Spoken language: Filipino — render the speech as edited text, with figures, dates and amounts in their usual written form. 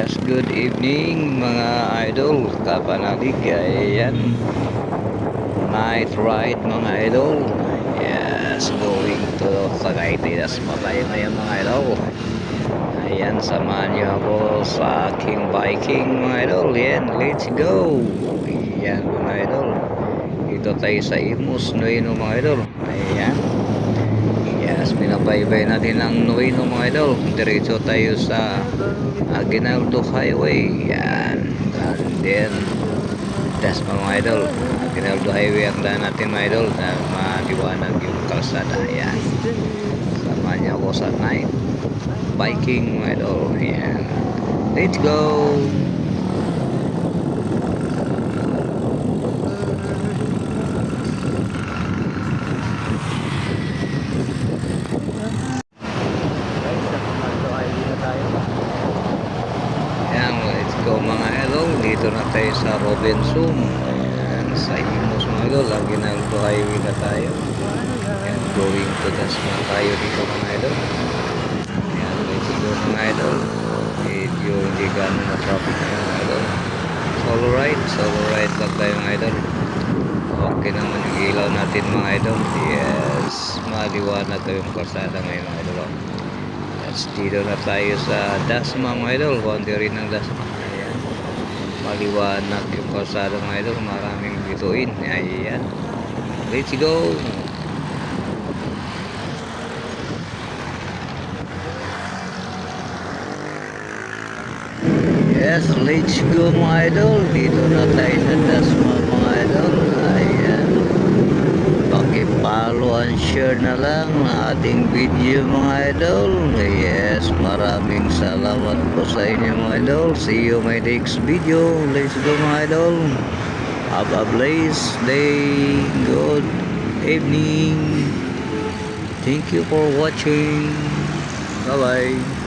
Yes, good evening mga idol. Kapanalig, ayan. Night ride mga idol. Yes, going to Tagaytay. Das tayo ngayon mga idol. Ayan, samahan niyo ako sa aking biking mga idol. Yan, let's go. Ayan mga idol. Dito tayo sa Imus, Nueno mga idol. Ayan. Yes, binabaybay natin ang Nueno mga idol. Diretso tayo sa Aguinaldo Highway. Yan. And then that's mga idol. Aguinaldo Highway ang daan natin mga idol na maliwanag yung kalsada. Yan. Sama niya ako sa night biking mga idol. Yan. Let's go. Go mga idol, dito na tayo sa Robinson. Ayan, sa Imus mga idol, Aguinaldo Highway na tayo. Ayan, going to Dasma tayo dito mga idol. Ayan, let's go mga idol. Medyo hindi gano'n na traffic mga idol. Solo ride lang tayo mga idol. Okay naman yung ilaw natin mga idol. Yes, maliwanag tayo yung kalsada ngayon mga idol. Yes, dito na tayo sa Dasma mga idol. Boundary ng Dasma. Maliwanag yung kalsada mga idol, maraming bituin. Ayan, let's go. Yes, let's go mga idol. Dito na tayo sa Dasma mga idol. Ayan, pakipalo and share na lang ang ating video mga idol. Yes, maraming salamat po sa inyo mga idol. See you my next video. Let's go mga idol. Have a blessed day. Good evening. Thank you for watching. Bye bye.